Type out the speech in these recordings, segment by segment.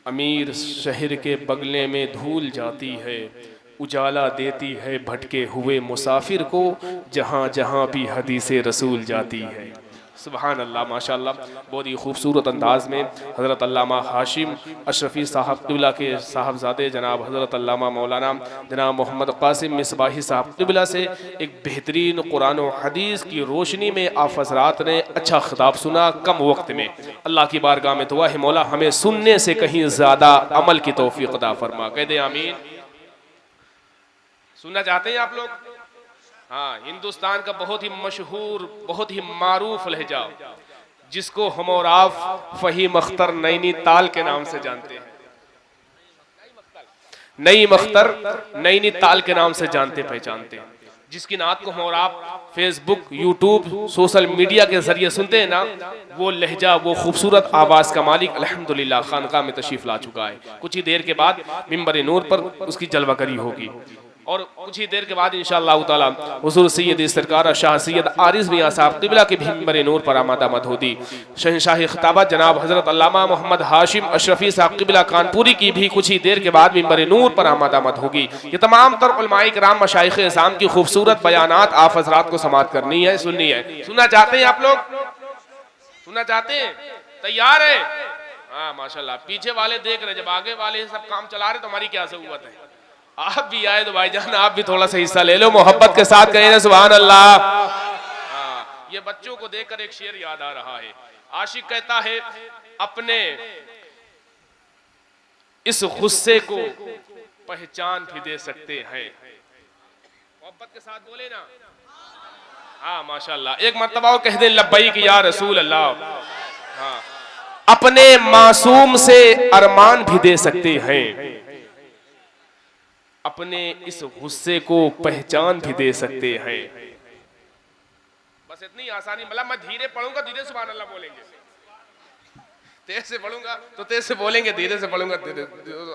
अमीर शहर के बगले में धूल जाती है, उजाला देती है भटके हुए मुसाफिर को, जहाँ जहाँ भी हदीसे रसूल जाती है। सुभान अल्लाह, माशाअल्लाह। बहुत ही खूबसूरत अंदाज में हज़रत अल्लामा हाशिम अशरफ़ी साहब क़िबला के साहबज़ादे जनाब हज़रत अल्लामा मौलाना जनाब मोहम्मद क़ासिम मिसबाही साहब क़िबला से एक बेहतरीन कुरान और हदीस की रोशनी में आप हज़रात ने अच्छा ख़िताब सुना कम वक्त में। अल्लाह की बारगाह में दुआ है मौला हमें सुनने से कहीं ज़्यादा अमल की तौफ़ीक़ अता फरमा। कह दे आमीन। सुनना चाहते हैं आप लोग? हाँ, हिंदुस्तान का बहुत ही मशहूर, बहुत ही मारूफ लहजा जिसको हम और आप फ़हीम अख्तर नैनीताल के नाम से जानते हैं, नईम अख्तर नैनीताल के नाम से जानते पहचानते हैं, जिसकी नात को हम और आप फेसबुक, यूट्यूब, सोशल मीडिया के जरिए सुनते हैं ना, वो लहजा, वो खूबसूरत आवाज़ का मालिक अल्हम्दुलिल्लाह खानका में तशरीफ़ ला चुका है। कुछ ही देर के बाद मिंबर नूर पर उसकी जलवागरी होगी और कुछ ही देर के बाद इंशाअल्लाह ताला हुज़ूर सैयद सरकार शाह सैयद आरिज़ मियां साहब क़िबला के मिंबर नूर पर आमद होती। शहंशाह ख़िताबत जनाब हज़रत अल्लामा मोहम्मद हाशिम अशरफ़ी साहब क़िबला कानपुरी की भी कुछ ही देर के बाद मिंबर नूर पर आमद होगी। ये तमाम तर उलमाए किराम मशाइख़ इस्लाम की खूबसूरत बयानात आप हज़रात को समाअत करनी है, सुननी है। सुनना चाहते हैं आप लोग? सुनना चाहते हैं? तैयार है? हाँ माशाल्लाह। पीछे वाले देख रहे, जब आगे वाले सब काम चला रहे तो हमारी क्या ज़रूरत है? आप भी आए तो भाईजान आप भी थोड़ा सा हिस्सा ले लो, मोहब्बत के साथ कहें ना सुभान अल्लाह। हाँ, ये बच्चों को देखकर एक शेर याद आ रहा है। आशिक कहता है अपने इस गुस्से को पहचान भी दे सकते हैं। मोहब्बत के साथ बोले ना। हाँ माशाल्लाह। एक मर्तबा कह दे लब्बैक या रसूल अल्लाह। हाँ, अपने मासूम से अरमान भी दे सकते हैं, अपने इस गुस्से को पहचान भी दे सकते हैं। बस इतनी आसानी, मतलब मैं धीरे पढ़ूंगा धीरे सुभान अल्लाह बोलेंगे, तेज से पढ़ूंगा तो तेज से बोलेंगे, धीरे से पढ़ूंगा धीरे,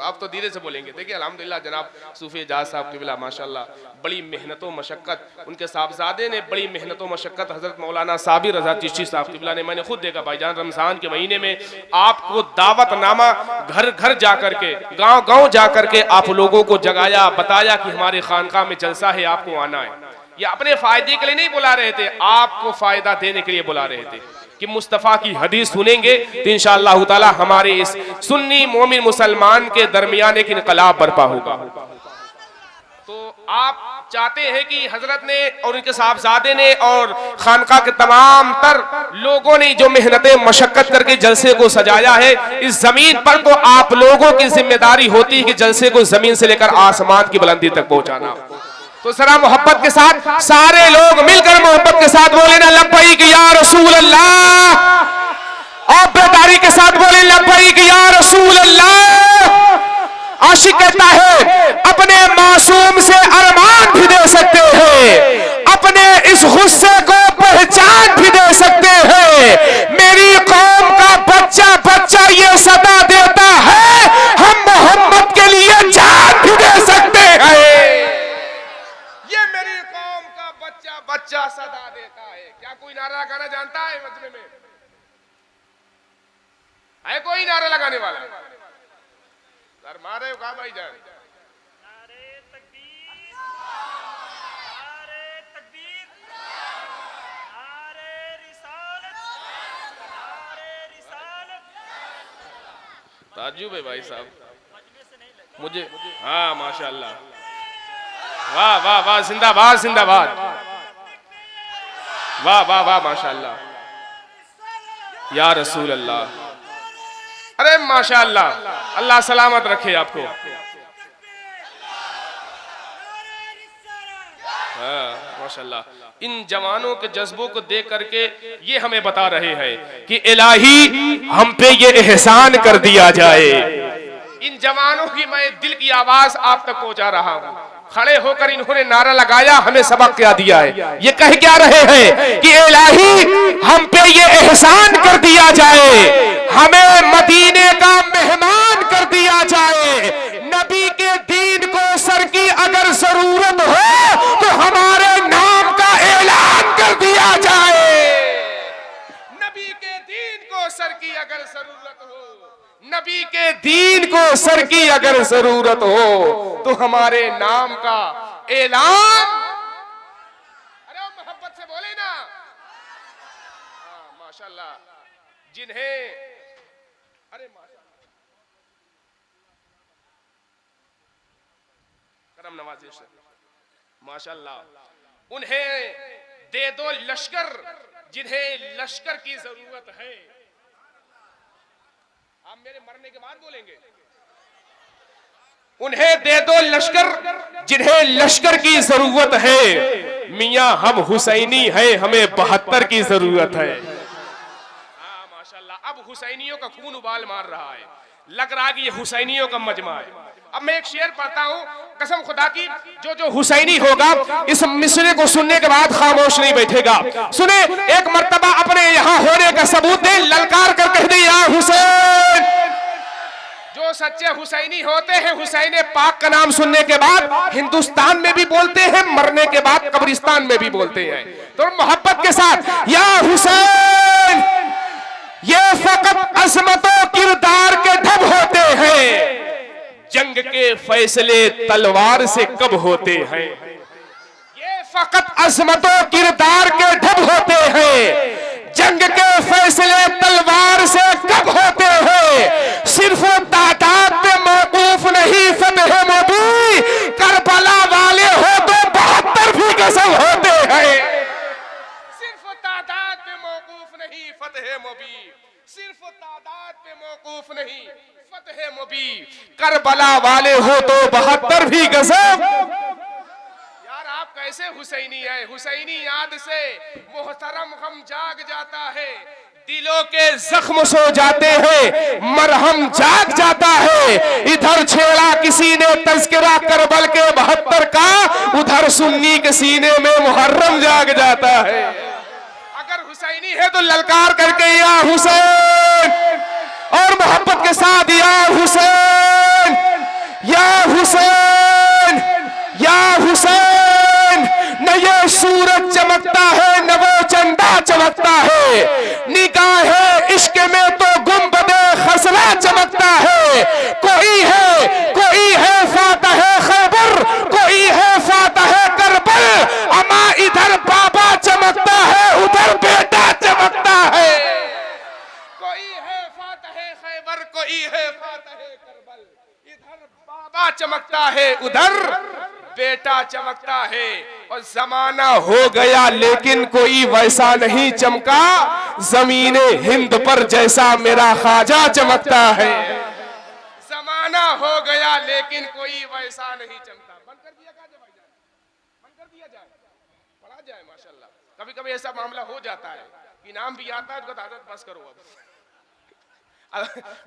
आप तो धीरे से बोलेंगे। देखिए अल्हम्दुलिल्लाह जनाब सूफी एजाज साहब क़िबला माशाल्लाह बड़ी मेहनत व मशक्क़त, उनके साहबजादे ने बड़ी मेहनत व मशक्क़त, हज़रत मौलाना साबिर रज़ा चिश्ती साहब क़िबला ने, मैंने खुद देखा भाईजान रमज़ान के महीने में आपको दावतनामा घर घर जा करके, गाँव गाँव जा करके आप लोगों को जगाया, बताया कि हमारे खानका में जलसा है, आपको आना है। ये अपने फ़ायदे के लिए नहीं बुला रहे थे, आपको फ़ायदा देने के लिए बुला रहे थे कि मुस्तफ़ा की हदीस सुनेंगे तो इंशाअल्लाह ताला हमारे इस सुन्नी मोमिन मुसलमान के दरमियान एक इनकलाब बर्पा होगा। तो आप चाहते हैं कि हजरत ने और उनके साहबजादे ने और खानका के तमाम तर लोगों ने जो मेहनतें मशक्कत करके जलसे को सजाया है इस जमीन पर, तो आप लोगों की जिम्मेदारी होती है कि जलसे को जमीन से लेकर आसमान की बुलंदी तक पहुंचाना। तो जरा मोहब्बत के साथ सारे लोग मिलकर मोहब्बत के साथ बोले ना लब्बैक या रसूल अल्लाह। और बेदारी के साथ बोले लब्बैक या रसूल अल्लाह। आशिक कहता है अपने मासूम से अरमान भी दे सकते हैं, अपने इस गुस्से को पहचान भी दे सकते हैं। मेरी कौम का बच्चा बच्चा ये सदा देता है, हम मोहम्मद के लिए जान भी दे सकते हैं। बच्चा सदा देता है। क्या कोई नारा लगाना जानता है मजमे में? है कोई नारा लगाने वाला? सर मारे हो कहा भाईजान? नारे तकबीर, नारे तकबीर, नारे रिसालत, नारे रिसालत। ताज्जुब है भाई साहब मुझे। हाँ माशाल्लाह, वाह वाह वाह, जिंदाबाद जिंदाबाद, वाह वाह वाह माशाअल्लाह, या रसूल अल्लाह। अरे माशाअल्लाह, अल्लाह सलामत रखे आपको। हाँ माशाअल्लाह। इन जवानों के जज्बों को देख करके ये हमें बता रहे हैं कि इलाही हम पे ये एहसान कर दिया जाए। इन जवानों की मैं दिल की आवाज आप तक पहुंचा रहा हूं। खड़े होकर इन्होंने नारा लगाया, हमें सबक क्या दिया है? ये कह क्या रहे हैं कि इलाही हम पे ये एहसान कर दिया जाए, हमें मदीने का मेहमान कर दिया जाए। नबी के दीन को सर की अगर जरूरत हो तो हमारे नाम का ऐलान कर दिया जाए। नबी के दीन को सर की अगर जरूरत हो, नबी के के दीन को सर की अगर जरूरत हो तो हमारे नाम का ऐलान। अरे मोहब्बत से बोले ना। माशाल्लाह। जिन्हें अरे करम नवाजी से माशाल्लाह, उन्हें दे दो लश्कर जिन्हें लश्कर की जरूरत है। आप मेरे मरने के बाद बोलेंगे। उन्हें दे दो लश्कर जिन्हें लश्कर की जरूरत है। मियां हम हुसैनी है, हमें 72 की जरूरत है। माशाल्लाह। अब हुसैनियों का खून उबाल मार रहा है, लग रहा है कि ये हुसैनियों का मजमा है। अब मैं एक शेर पढ़ता हूं, कसम खुदा की, जो हुसैनी होगा इस मिसरे को सुनने के बाद खामोश नहीं बैठेगा। सुने, एक मर्तबा अपने यहां होने का सबूत दे, ललकार कर कह दे या हुसैन। जो सच्चे हुसैनी होते हैं, हुसैन पाक का नाम सुनने के बाद हिंदुस्तान में भी बोलते हैं, मरने के बाद कब्रिस्तान में भी बोलते हैं। तो मोहब्बत के साथ या हुसैन। ये फकत अजमतों किरदार के ढब होते हैं, जंग के फैसले तलवार से कब होते हैं। ये फकत अजमतों किरदार के ढब होते हैं, जंग के फैसले तलवार से कब होते हैं। सिर्फ तादाद पे मौकूफ नहीं फतह मुबीन, करबला वाले हो तो 72 भी कसम होते हैं। सिर्फ तादाद पे मौकूफ नहीं फतह मुबीन, सिर्फ तादाद पे मौकूफ नहीं फतह मुबीन, करबला वाले हो तो 72 भी कसम। यार आप कैसे हुसैनी है। हुसैनी याद से मोहतरम गम जाग जाता है, दिलों के जख्म सो जाते हैं, मरहम जाग जाता है। इधर छेड़ा किसी ने तज़किरा करबल के 72 का, उधर सुन्नी के सीने में मुहर्रम जाग जाता है। अगर हुसैनी है तो ललकार करके या हुसैन, और मोहब्बत के साथ या हुसैन, या हुसैन, या हुसैन। न ये सूरज चमकता है न वो चंदा चमकता है, निगाहे इश्क में तो गुंबदे खसरा चमकता है। कोई है फातह खैबर, कोई है फातह करबल, अमा इधर बाबा चमकता है उधर बेटा चमकता है। कोई है फातह खैबर, कोई है फातह करबल, इधर बाबा चमकता है उधर बेटा चमकता है। और जमाना हो गया लेकिन कोई वैसा नहीं चमका, जमीने हिंद पर जैसा मेरा ख्वाजा चमकता है। जमाना हो गया लेकिन कोई वैसा नहीं चमका। बंद कर दिया भाईजान, बंद कर दिया जाए, पढ़ा जाए। माशाल्लाह। कभी कभी ऐसा मामला हो जाता है कि नाम भी आता है तो आदत बस करो।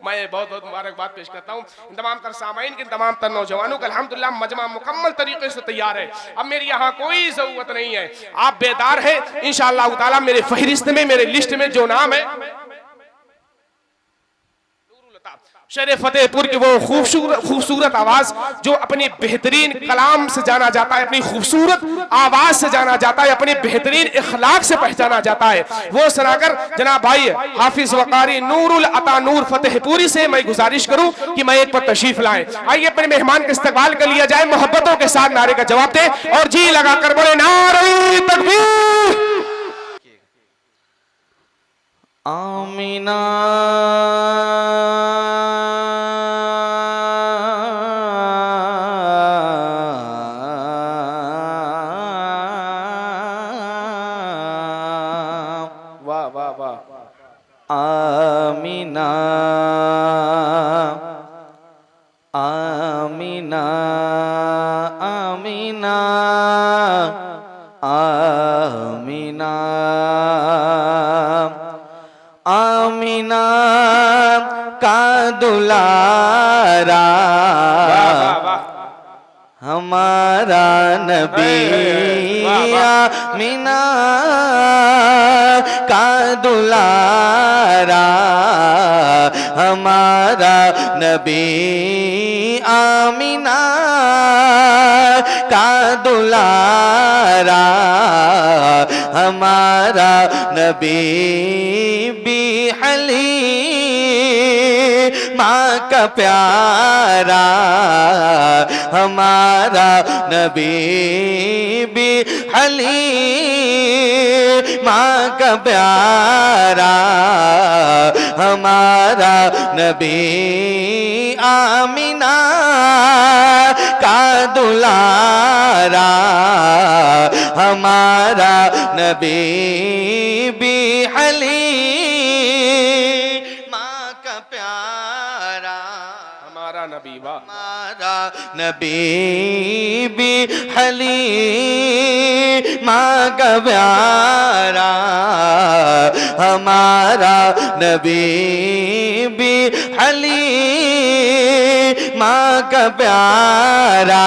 मैं बहुत बहुत मुबारकबाद पेश करता हूँ इन तमाम तर सामाइन के, तमाम तर नौजवानों का। अल्हम्दुलिल्लाह मजमा मुकम्मल तरीके से तैयार है। अब मेरी यहाँ कोई जरूरत नहीं है, आप बेदार है। इंशाअल्लाह ताला मेरे फहरिस्त में, मेरे लिस्ट में जो नाम है शेर फतेहपुर की वो खूबसूरत आवाज, जो अपनी बेहतरीन कलाम से जाना जाता है, अपनी खूबसूरत आवाज से जाना जाता है, अपनी बेहतरीन इखलाक से पहचाना जाता है, वो सुनाकर जनाब भाई हाफिज वकारी नूरुल अता नूर फतेहपुरी से मैं गुजारिश करूं कि मैं एक पर तशरीफ लाएं। आइए अपने मेहमान का इस्तकबाल कर लिया जाए, मोहब्बतों के साथ नारे का जवाब दे और जी लगाकर बोले नारे तकबीर। Amina Amina Amina Amina Amina Amina का दुलारा हमारा नबी, आमीना का दुलारा हमारा नबी, आमीना का दुलारा हमारा नबी। भी हली माँ का प्यारा हमारा नबी भी हलीम, माँ का प्यारा हमारा नबी आमिना का दुलारा हमारा नबी भी हलीम, माँ का प्यारा हमारा नबी, वाह। हमारा नबी भी हलीम, माँ का प्यारा हमारा नबी भी हलीम, माँ का प्यारा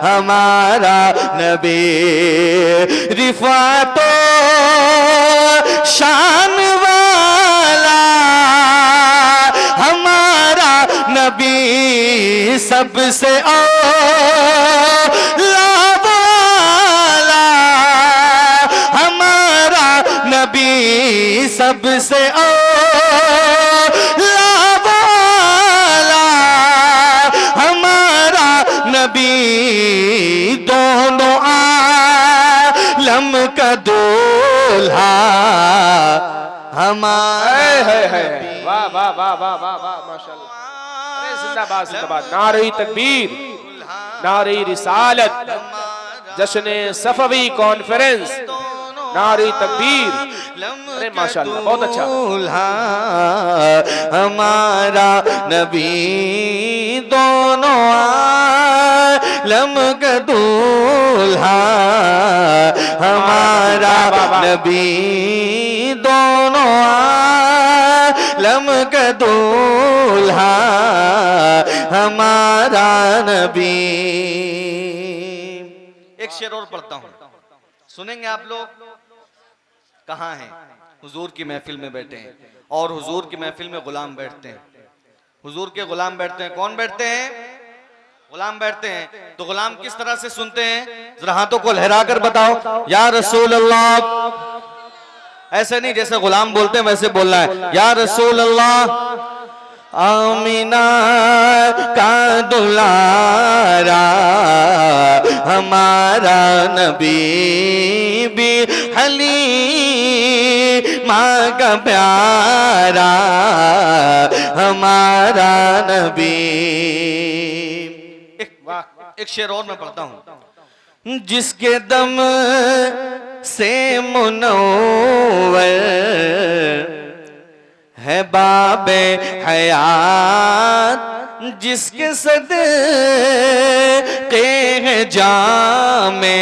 हमारा नबी रिफातो शान वाला हमारा नबी सबसे औला वाला, हमारा नबी सबसे औला वाला, हमारा नबी दोनों आलम का दूल्हा हमारा नबी। वाह वाह वाह वाह वाह वाह, माशाल्लाह। अरे जिंदाबाद जिंदाबाद, नारे तकबीर, नारे रिसालत, जश्न सफवी कॉन्फ्रेंस, नारे तकबीर। अरे माशाल्लाह, बहुत अच्छा। हमारा नबी दोनों आलम का दूल्हा हमारा नबी दोनों आलम का दूल्हा हमारा नबी। एक शेर और पढ़ता हूं, सुनेंगे आप लोग। कहाँ हैं? हुजूर की महफिल में बैठे हैं और हुजूर की महफिल में गुलाम बैठते हैं। हुजूर के गुलाम बैठते हैं। कौन बैठते हैं? गुलाम बैठते हैं। तो गुलाम किस तरह से सुनते हैं? जरा हाथों को लहरा कर बताओ, या रसूल अल्लाह। ऐसे नहीं जैसे गुलाम बोलते हैं वैसे बोलना है, या रसूल अल्लाह। आमीना का दुलारा हमारा नबी भी हलीम, माँ का प्यारा हमारा नबी। एक शेर और मैं पढ़ता हूं। जिसके दम से मुनव्वर है बाबे हयात, जिसके सदक़े है जामे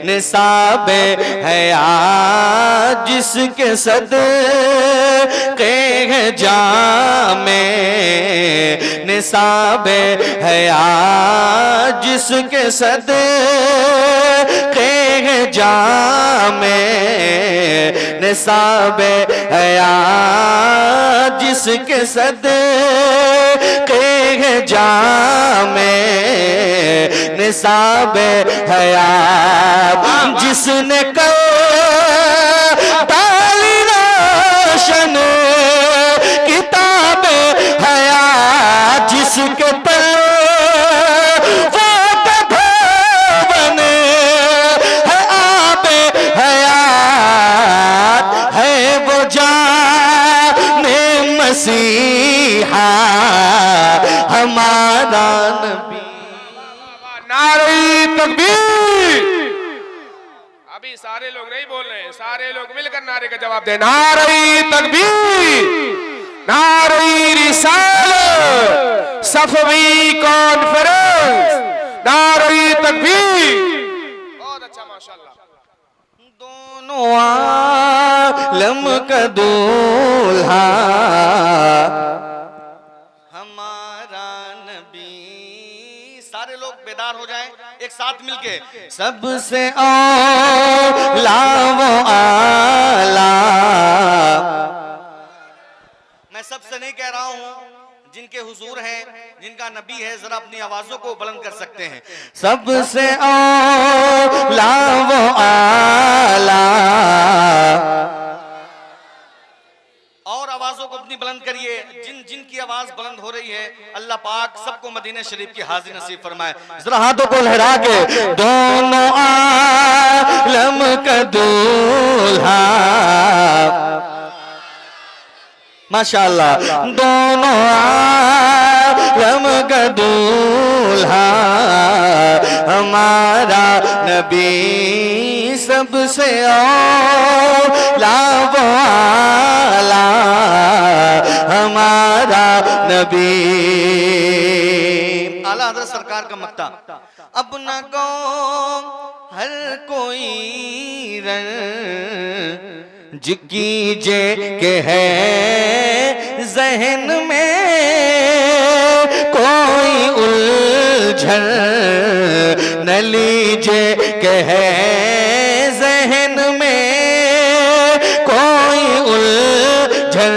निसाबे हयात, जिसके सदक़े है जामे निसाबे हयात, जिसके सदक़े है जामे निसाबे हयात, जिसके सदक़े है जामे निसाबे हयात, जिसने कल ताली रोशन किताबे हयात, जिसके तल वो भवन है आबे हयात, है वो जाने मसीहा हमारा नबी। नारे तकबीर। अभी सारे लोग नहीं बोल रहे हैं, सारे लोग मिलकर नारे का जवाब दें। नारे तकबीर, नारे रिसालत, सफवी कॉन्फ्रेंस, नारे तकबीर। बहुत अच्छा, माशाल्लाह। दोनों आलम का दूल्हा हमारा नबी। सारे लोग बेदार हो जाएं एक साथ मिलके। सबसे औला वो आला, मैं सबसे नहीं कह रहा हूं, जिनके हुजूर हैं, जिनका नबी है, जरा अपनी आवाजों को बुलंद कर सकते हैं। सबसे औला वो आला, और आवाजों को अपनी बुलंद करिए। जिन जिन की आवाज बुलंद हो रही है, अल्लाह पाक सबको मदीने शरीफ की हाजिर नसीब फरमाए। जरा हाथों को लहरा के, दोनों आलम का दूल्हा, माशाअल्लाह, दोनों आलम का दूल्हा हमारा नबी सबसे औला वाला, हमारा नबी। आला हज़रत सरकार का मक्ता, अपना को हर कोई रंज कीजे के है जहन में कोई उलझन न लीजे के है जहन में कोई उलझन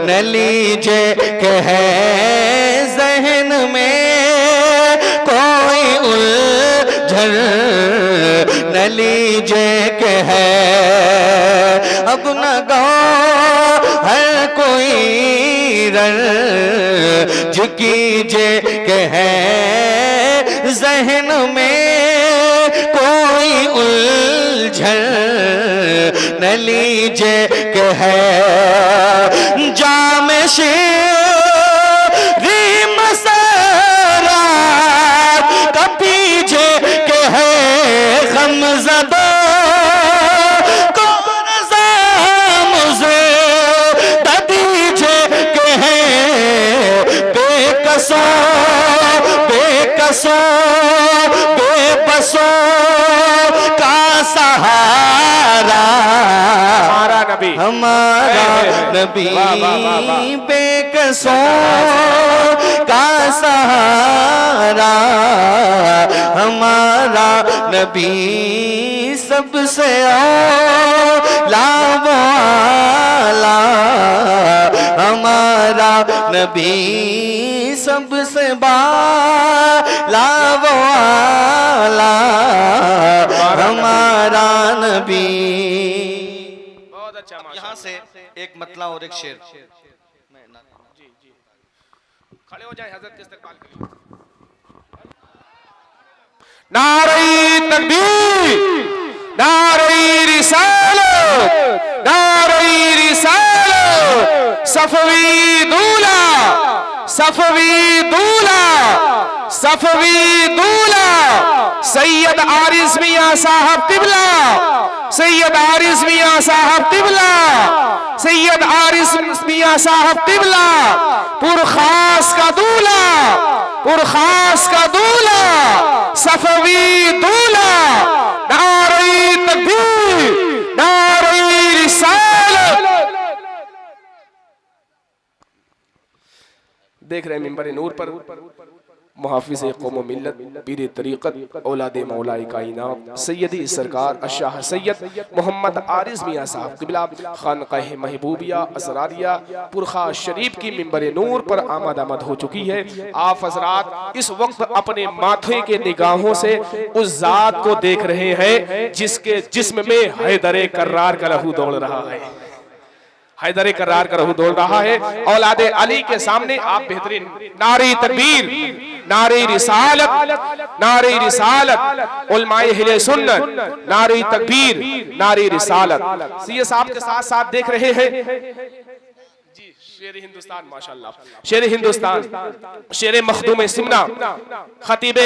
न लीजे के है जहन में कोई उलझन न लीजे के है। अब न गाओ हर कोई रंज कीजे के है जहन में कोई उलझन न लीजे के है। जाम शेरी मसरा कपीजे के है गमज़दा बेकसो बेबसो का सहारा हमारा नबी, हमारा नबी, बेकसो का सहारा हमारा नबी सबसे औला वाला, हमारा नबी सबसे बाला वाला, हमारा नबी। बहुत अच्छा। यहाँ से एक मतला और एक शेर। जी जी, खड़े हो जाए, हजरत के इस्तकबाल करिए। नारे तकबीर, नारे रिसालत, नारे रिसालत, सफवी दूल्हा, सफवी दूल्हा, सफवी दूल्हा, सैयद आरिस मियां साहब तिबला, सैयद आरिस मियां साहब तिबला, सैयद आरिस मियां साहब तिबला, पुरखास का दूल्हा, पुरखास का दूल्हा, सफवी दूल्हा। नारे तकबीर, नारे रिसालत। देख रहे हैं मिंबर नूर पर मुहाफिज कौम मिल्लत, पीर तरीक़त, औलाद मौलाए कायनात, सैयदी सरकार अशाह सैयद मोहम्मद आरिस मियां साहब क़िबला खानक़ाह महबूबिया असरारिया पुरखा शरीफ की मिंबर नूर पर आमद हो चुकी है। आप हज़रात इस वक्त अपने माथे के निगाहों से उस ज़ात को देख रहे हैं जिसके जिस्म में हैदर कर्रार का लहू दौड़ रहा है, हैदर कर्रार का लहू दौड़ रहा है। औलाद अली के सामने आप बेहतरीन नारे तकबीर, नारे रिसालत, नारे रिसालत, उलमाए अहले सुन्नत, नारे तकबीर, नारे रिसालत। सीए साहब के साथ साथ देख रहे हैं जी शेर हिंदुस्तान, माशाल्लाह, शेर हिंदुस्तान, शेर मखदूम सिमना, खतीब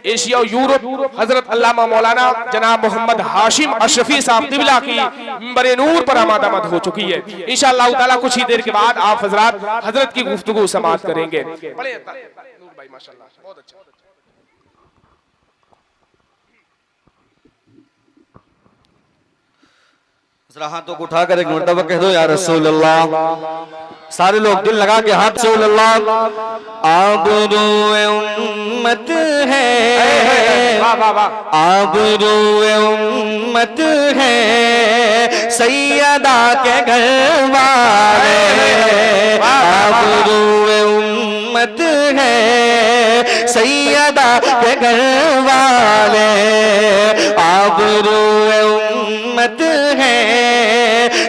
एशिया और यूरोप हजरत अल्लामा मौलाना जनाब मोहम्मद हाशिम अशरफी साहब क़िबला की मिंबर नूर पर आमद हो चुकी है। इंशाअल्लाह ताला कुछ ही देर के बाद आप हजरत हजरत की गुफ्तगू समाअत करेंगे। बड़े नूर भाई माशाल्लाह, बहुत अच्छा। जरा हाथों को उठाकर एक मर्तबा कह दो या रसूल अल्लाह। सारे लोग दिल लगा के हाथ रसूल अल्लाह। आबरूए उम्मत है, आबरूए उम्मत है, सैयदा के घर वाले, आबरूए उम्मत है, सैयदा के घर वाले, आबरूए उम्मत है,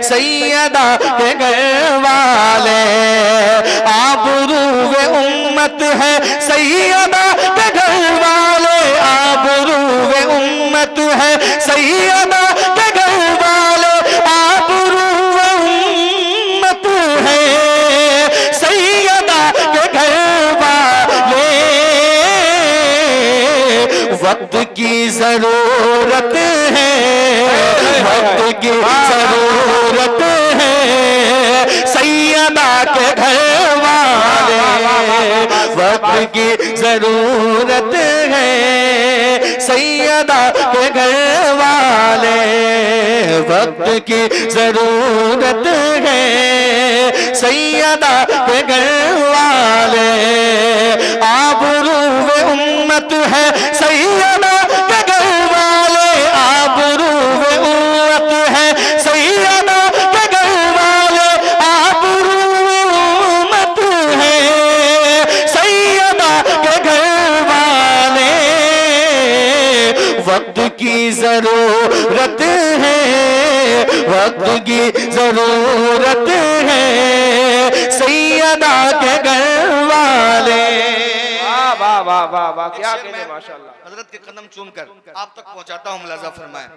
सैयदा के घर वाले, वाले, आबरूए उम्मत है सैयदा के घर वाले, आबरूए उम्मत है सैयदा के घर वाले, आबरूए उम्मत है सैयदा के घर वाले। वक्त की जरूरत है, वक्त की जरूरत है सैयदा के घर वाले, वक्त की जरूरत है सैयदा के घर वाले, वक्त की जरूरत है सैयदा के घर वाले, आबरूए उम्मत है सैयदा के घर वाले, आबरूए उम्मत है सैयदा के घर वाले, आबरूए उम्मत है सैयदा के घर वाले। वक्त की जरूरत है, वक्त की जरूरत है सैयदा के घर वाले। वाह वाह वाह वाह, क्या कहते हैं माशाल्लाह। हजरत के कदम चूम कर आप तक पहुंचाता हूं, मुलाजा फरमाए।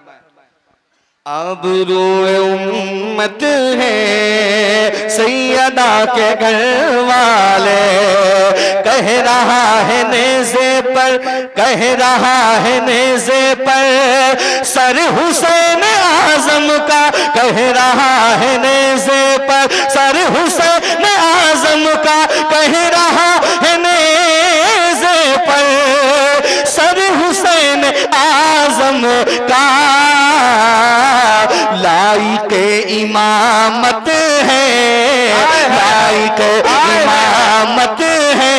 आबरूए उम्मत है सैयदा के घर वाले, कह रहा है नेज़े पर, कह रहा है नेज़े पर सर हुसैन आज़म का, कह रहा है नेज़े पर सर हुसैन आज़म का, कह रहा है नेज़े पर सर हुसैन आज़म का। लाइक इमामत है, लाइक इमामत है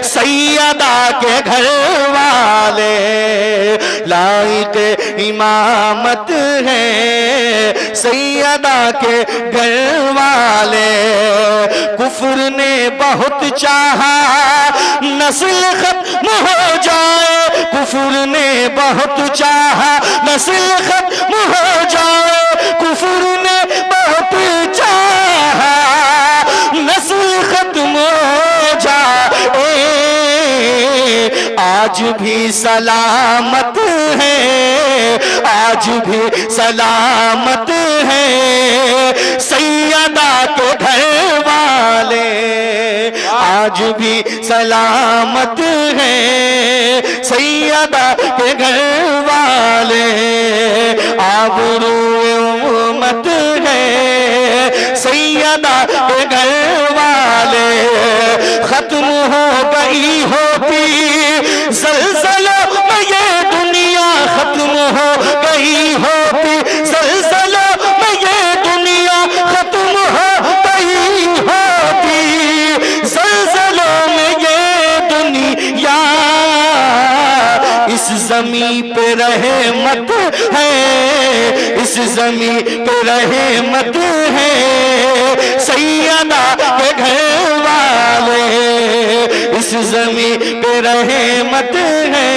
सैयदा के घर वाले, लाइक इमामत है सैयदा के घर वाले। कुफ्र ने बहुत चाहा नस्ल खत्म हो जाए, कुफ्र ने बहुत चाहा नस्ल खत्म हो जाए, कुफ्र ने बहुत चाहा नस्ल खत्म हो जाए। आज भी सलामत है, आज भी सलामत है सैयदा के घर वाले, आज भी सलामत है सैयदा के घर वाले, आबरूए उम्मत है सैयदा के घर वाले। खत्म हो गई होती ज़ल्ज़लों में ये दुनिया, खत्म हो गई होती ज़ल्ज़लों में ये दुनिया, खत्म हो गई होती ज़ल्ज़लों में ये दुनिया। इस ज़मीं पे रहमत है, इस ज़मीं पे रहमत है सैयदा के घर वाले, इस ज़मीं पे रहमत है